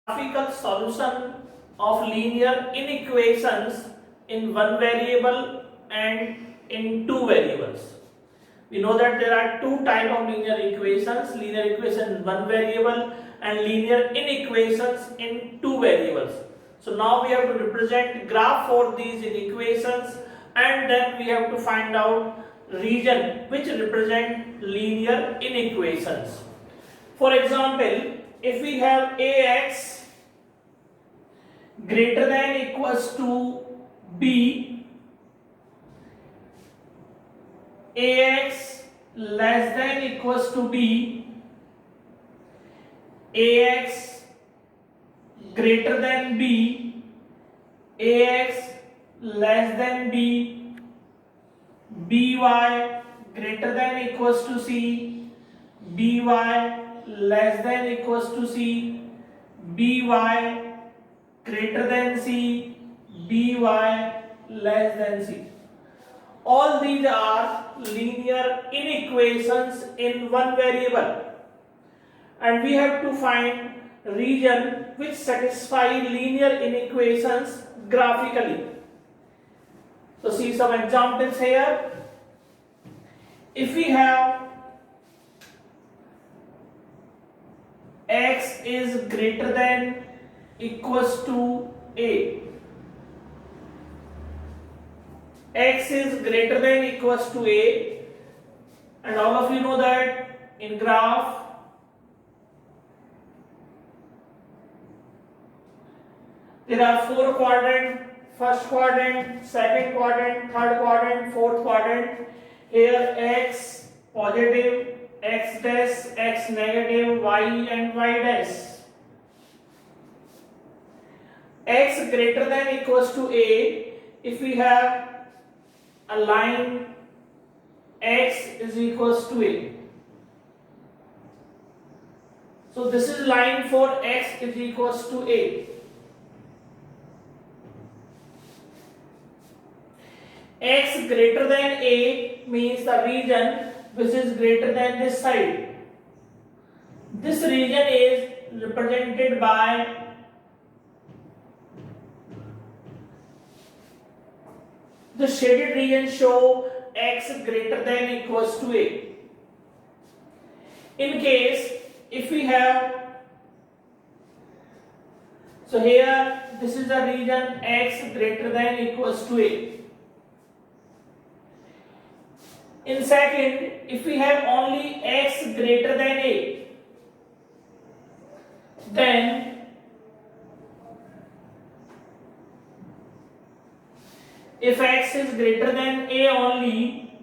Graphical solution of linear inequations in one variable and in two variables. We know that there are two types of linear equations, linear equation in one variable and linear inequations in two variables. So now we have to represent graph for these inequations, and then we have to find out region which represent linear inequations. For example, if we have ax greater than equals to b, ax less than equals to b, ax greater than b, ax less than b, by greater than equals to c, by less than equals to c, by greater than c, by less than c. All these are linear inequations in one variable, and we have to find region which satisfy linear inequations graphically. So see some examples here. If we have x is greater than equals to a, x is greater than equals to a, and all of you know that in graph there are four quadrants: first quadrant, second quadrant, third quadrant, fourth quadrant. Here x positive, x dash, x negative, y and y dash. X greater than equals to a, if we have a line x is equals to a. So this is line for x is equals to a. X greater than a means the region which is greater than this side. This region is represented by the shaded region show x greater than equals to a. In case if we have, so here this is the region x greater than equals to a. In second, if we have only x greater than a, then if x is greater than a only,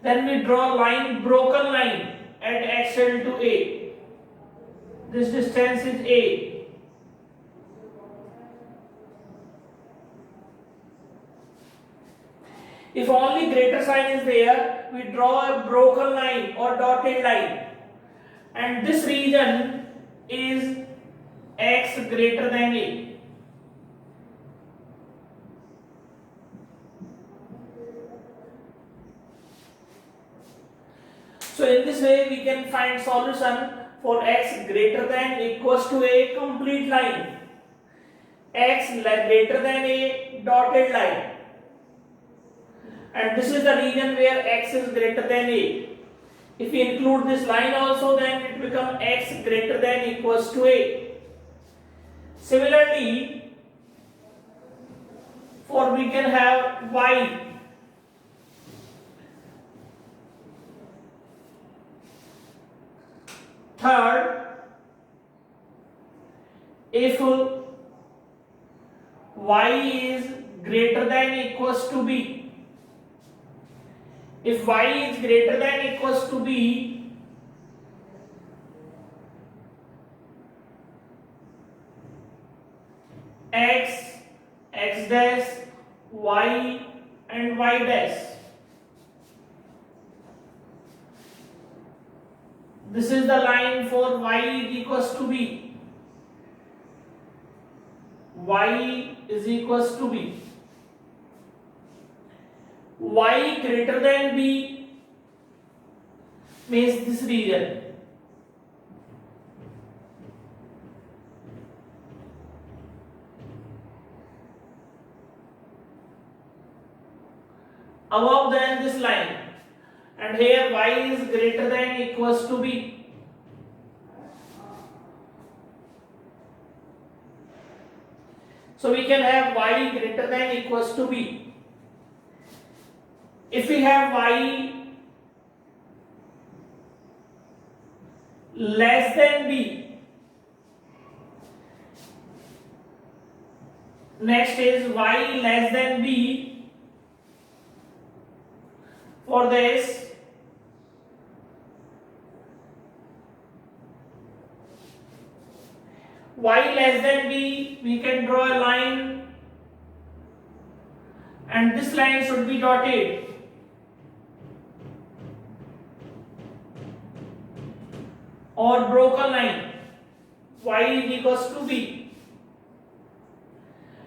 then we draw line, broken line at xl to a. This distance is a. If only greater sign is there, we draw a broken line or dotted line, and this region is x greater than a. So in this way we can find solution for x greater than equals to a complete line, x greater than a dotted line, and this is the region where x is greater than a. If we include this line also, then it becomes x greater than equals to a. Similarly, for we can have y. Third, if y is greater than equals to b, if y is greater than equals to b, x, x dash, y and y dash. This is the line for y is equals to b. Y is equals to b. Y greater than b means this region. Above than this line, and here y is greater than equals to b. So we can have y greater than equals to b. If we have y less than b, next is y less than b. For this, y less than b, we can draw a line, and this line should be dotted. Or broken line, y is equals to b,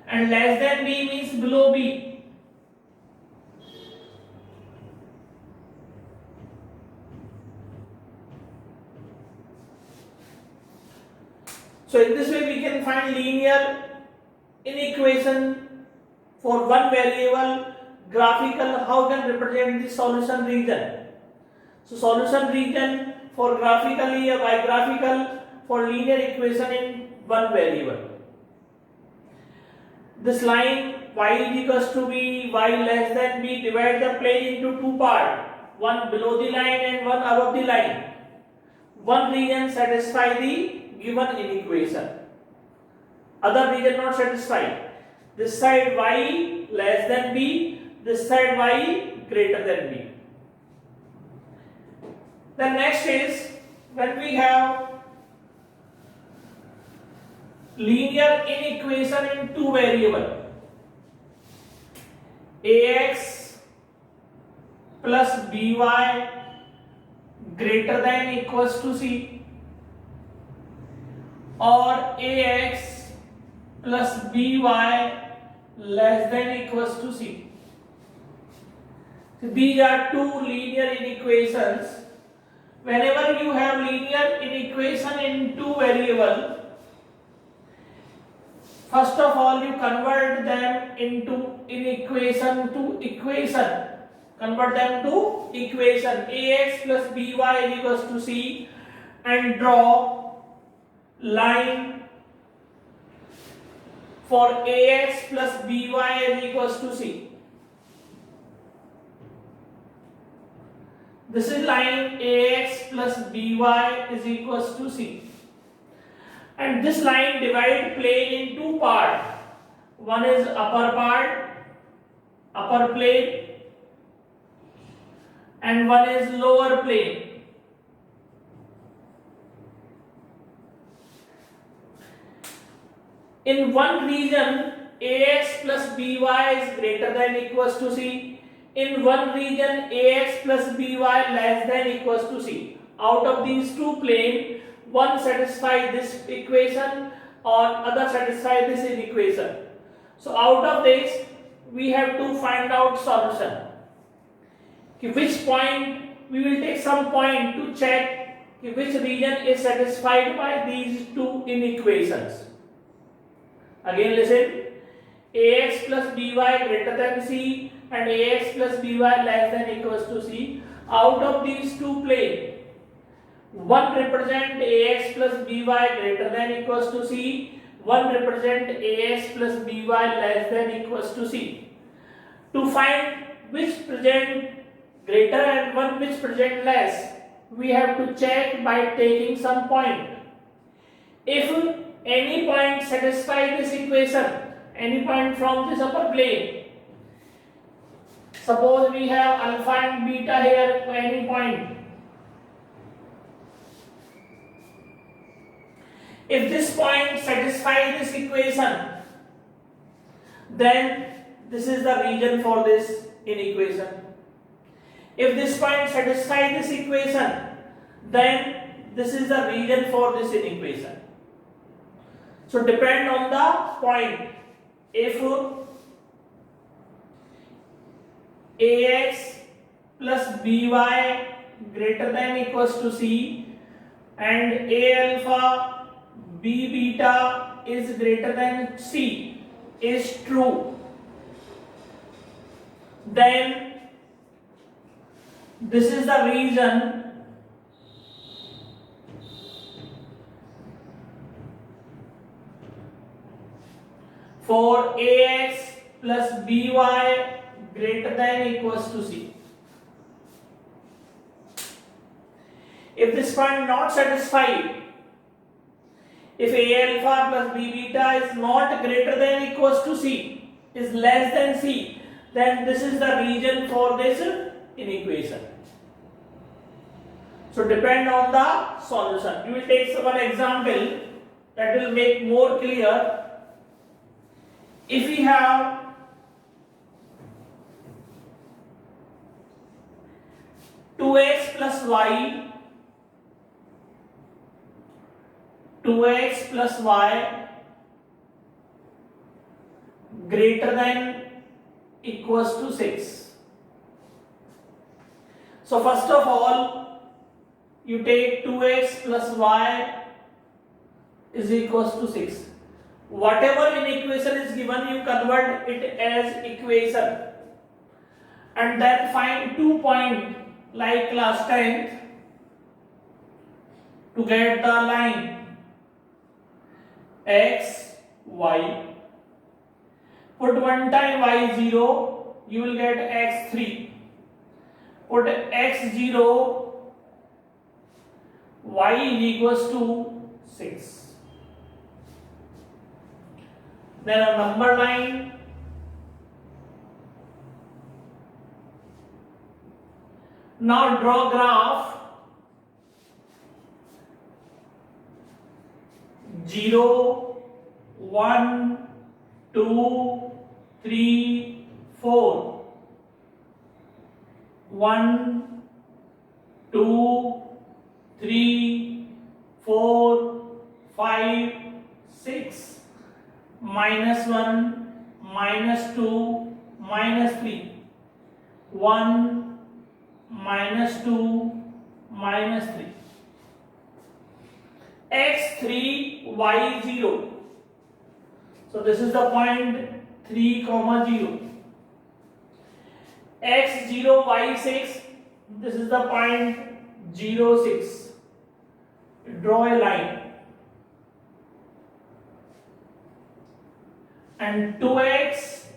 and less than b means below b. So in this way we can find linear inequation for one variable. Graphical, how can represent the solution region? So solution region for graphically or bigraphical for linear equation in one variable. This line y is equals to b, y less than b, divide the plane into two parts, one below the line and one above the line. One region satisfy the given inequation, other region not satisfied. This side y less than b, this side y greater than b. The next is when we have linear inequation in two variables, ax plus by greater than equals to c, or ax plus by less than equals to c. So these are two linear inequations. Whenever you have linear inequation in two variables, first of all you convert them into inequation to equation. Convert them to equation. Ax plus by is equals to c, and draw line for ax plus by is equals to c. This is line ax plus by is equals to c. And this line divide plane in two parts. One is upper part, upper plane, and one is lower plane. In one region, ax plus by is greater than equals to c. In one region, ax plus by less than equals to c. Out of these two planes, one satisfies this equation or other satisfies this inequation. So out of this, we have to find out solution. Which point, we will take some point to check which region is satisfied by these two inequations. Again listen, ax plus by greater than c and ax plus by less than equals to c. Out of these two planes, one represent ax plus by greater than equals to c, one represent ax plus by less than equals to c. To find which present greater and one which present less, we have to check by taking some point. If any point satisfies this equation, any point from this upper plane, suppose we have alpha and beta here, any point. If this point satisfies this equation, then this is the region for this inequation. If this point satisfies this equation, then this is the region for this inequation. So depend on the point. If ax plus by greater than equals to C and A alpha B beta is greater than C is true, then this is the reason for AX plus BY greater than equals to C. If this point not satisfied, if A alpha plus B beta is not greater than equals to C, is less than C, then this is the reason for this inequation. So depend on the solution. You will take one example that will make more clear. If we have two x plus y greater than equals to 6. So first of all, you take 2x plus y is equals to 6. Whatever inequation is given, you convert it as equation and then find 2 points like last time to get the line x, y. Put one time y0, you will get x3. Put x0, y is equals to 6. Then a number line, now draw graph 0, 1, 2, 3, 4. 1, 2, 3, 4, 5, 6. -1, -2, -3. 1, -2, -3. x3, y0. So this is the point 3, 0. x0, y6. This is the point 0, 6. Draw a line. And 2x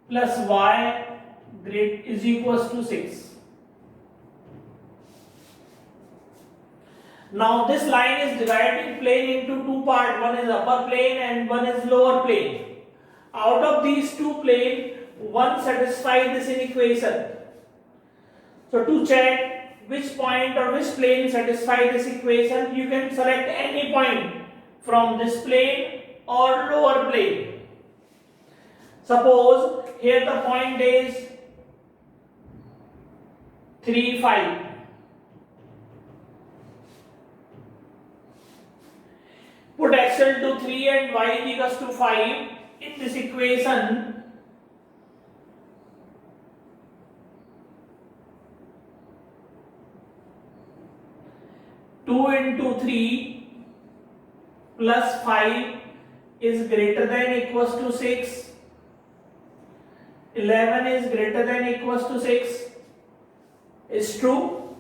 plus y is equals to 6. Now this line is dividing plane into two parts. One is upper plane and one is lower plane. Out of these two planes, one satisfies this inequation. So to check which point or which plane satisfies this equation, you can select any point from this plane or lower plane. Suppose here the point is 3, 5. Put x equal to 3 and y equals to 5 in this equation. Two into 3 plus 5 is greater than equals to 6. 11 is greater than equals to 6 is true.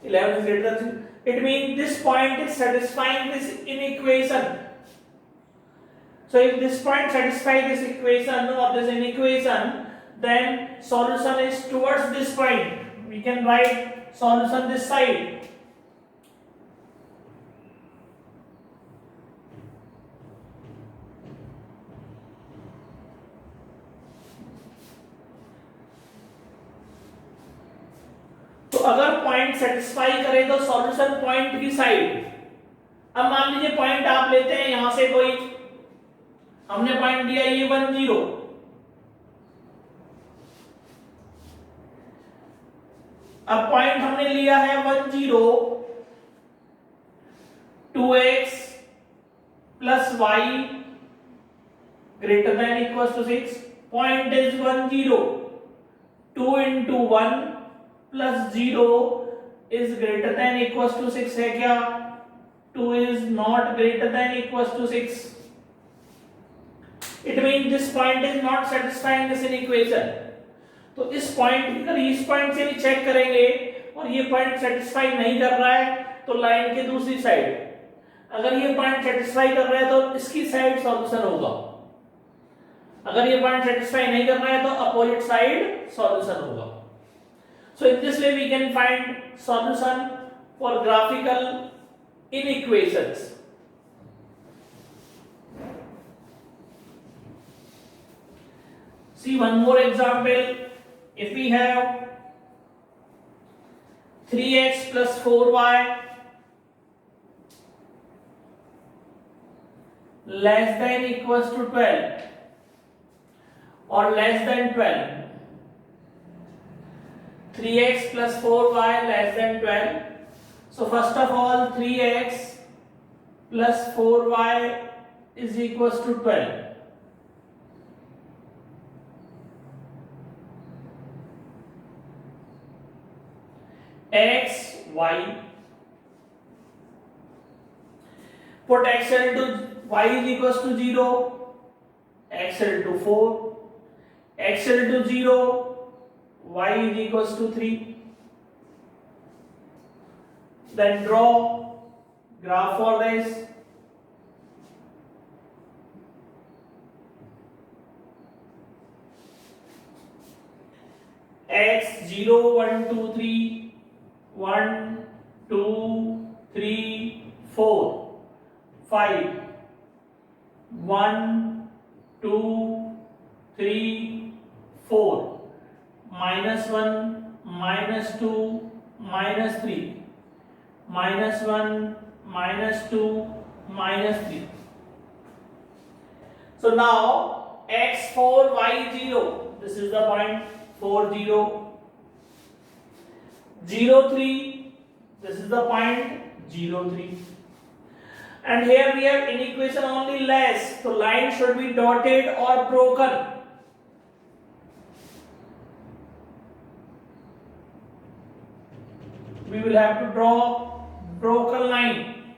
11 is greater than 6. It means this point is satisfying this inequation. So if this point satisfies this equation or this inequation, then solution is towards this point. We can write solution this side. तो अगर point satisfy करे तो solution point की side. अब मान लीजिए point आप लेते हैं यहां से कोई, हमने पॉइंट दिया ये 1, 0. अब पॉइंट हमने लिया है 1, 0. 2x plus y greater than equals to 6. Point is 1, 0. 2 into 1 plus 0 is greater than equals to 6 है क्या? 2 is not greater than equals to 6. It means this point is not satisfying this inequation. तो इस point अगर इस point से भी check करेंगे और ये पॉइंट सेटिस्फाई नहीं कर रहा है तो लाइन के दूसरी साइड, अगर ये पॉइंट सेटिस्फाई कर रहा है तो इसकी साइड सॉल्यूशन होगा, अगर ये पॉइंट सेटिस्फाई नहीं कर रहा है तो अपोजिट साइड सॉल्यूशन होगा. So in this way we can find solution for graphical inequations. See one more example. If we have 3x plus 4y less than equals to 12 or less than 12, 3x plus 4y less than 12. So first of all 3x plus 4y is equals to 12. X, y, put x into y is equals to 0, x into 4, x into 0, y is equals to 3. Then draw graph for this. X 0, 1, 2, 3, 1, 2, 3, 4, 5, 1, 2, 3, 4, minus 1, minus 2, minus 3, minus 1, minus 2, minus 3. So now x 4, y 0, this is the point 4, 0. 0, 3, this is the point 0, 3. And here we have inequation only less, so line should be dotted or broken. We will have to draw broken line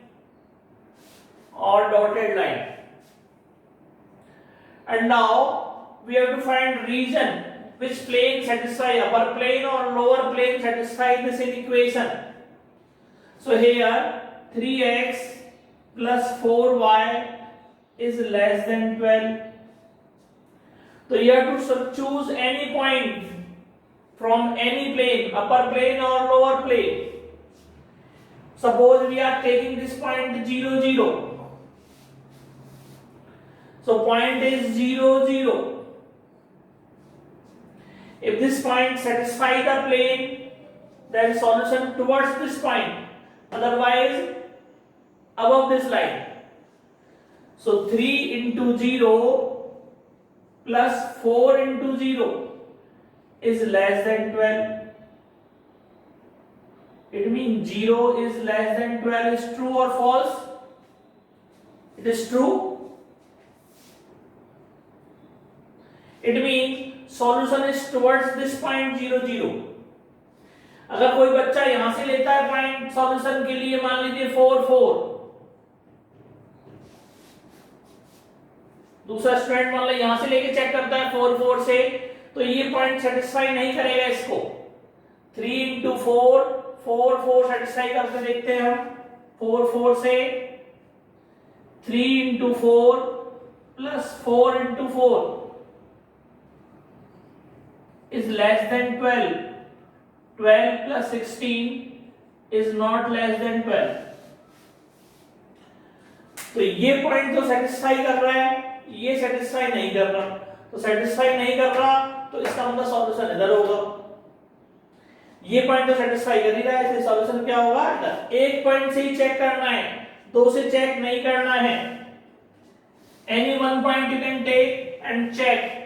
or dotted line. And now we have to find region which plane satisfy, upper plane or lower plane satisfy this inequation. So here 3x plus 4y is less than 12. So you have to choose any point from any plane, upper plane or lower plane. Suppose we are taking this point 0, 0. So point is 0, 0. If this point satisfies the plane, then solution towards this point, otherwise above this line. So 3 into 0 plus 4 into 0 is less than 12. It means 0 is less than 12 is true or false? It is true. It means solution is towards this point 0, 0. अगर कोई बच्चा यहां से लेता है point solution के लिए, मान लीजिए 4, 4, दूसरा स्टूडेंट मान लो यहां से लेके चेक करता है 4, 4 से, तो ये पॉइंट सेटिस्फाई नहीं करेगा इसको. 3 into 4, 4, 4 सेटिस्फाई करके देखते हैं हम. 4, 4 से 3 into 4 plus 4 into 4 is less than 12. 12 plus 16 is not less than 12. तो ये पॉइंट तो सेटिस्फाई कर रहा है, ये सेटिस्फाई नहीं कर रहा. तो सेटिस्फाई नहीं कर रहा तो इसका मतलब सॉल्यूशन इधर होगा. ये पॉइंट तो सेटिस्फाई कर ही रहा है, इसलिए सॉल्यूशन क्या होगा इधर. एक पॉइंट से ही चेक करना है, दो से चेक नहीं करना है. Any one point you can take and check.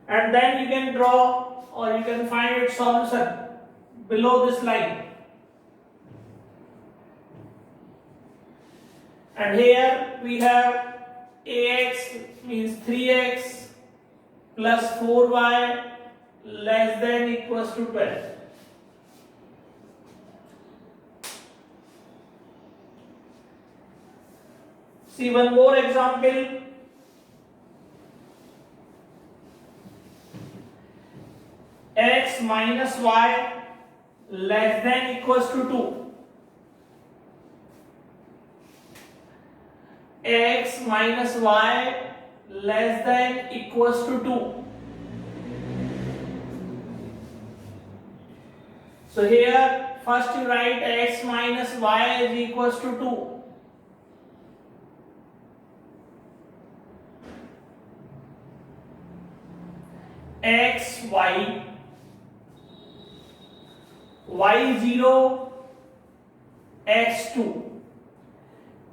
And then you can draw or you can find its solution below this line. And here we have ax means 3x plus 4y less than equals to 12. See one more example. X minus y less than equals to 2. X minus y less than equals to 2. So here first you write x minus y is equals to 2. X y y0 x2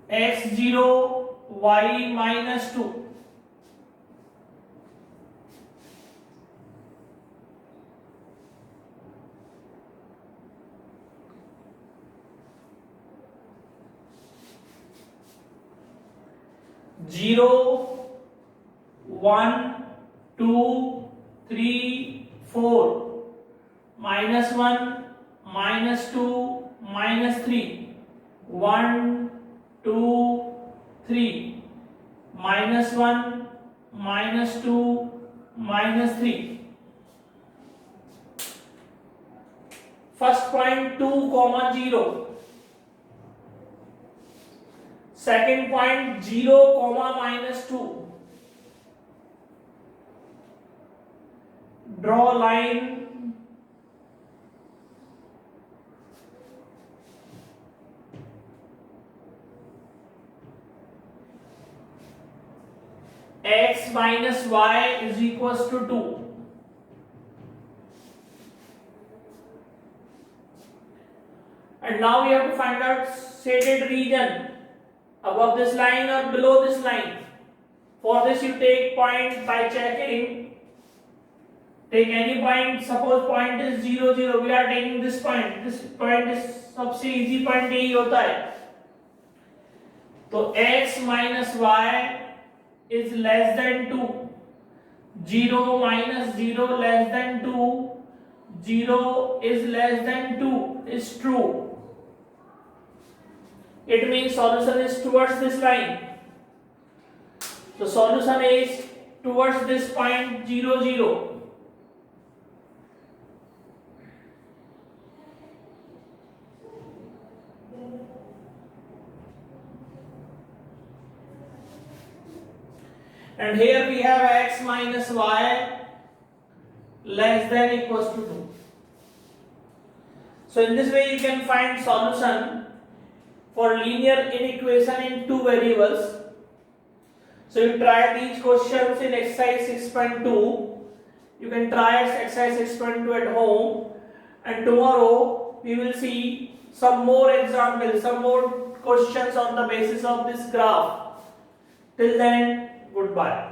x0 y minus 2. Zero, 1, 2, 3, 4, minus 1, minus 2, minus 3, 1, 2, 3, minus 1, minus 2, minus 3. First point 2, 0. Second point 0, minus 2. Draw line. X minus y is equals to 2. And now we have to find out shaded region above this line or below this line. For this you take point by checking. Take any point, suppose point is 0, 0, we are taking this point. This point is सबसे easy point यही होता है. तो x minus y is less than 2. 0 minus 0 less than 2. 0 is less than 2 is true. It means solution is towards this line. So solution is towards this point 0, 0. And here we have x minus y less than equals to 2. So in this way you can find solution for linear inequation in two variables. So you try these questions in exercise 6.2. You can try exercise 6.2 at home, and tomorrow we will see some more examples, some more questions on the basis of this graph. Till then, goodbye.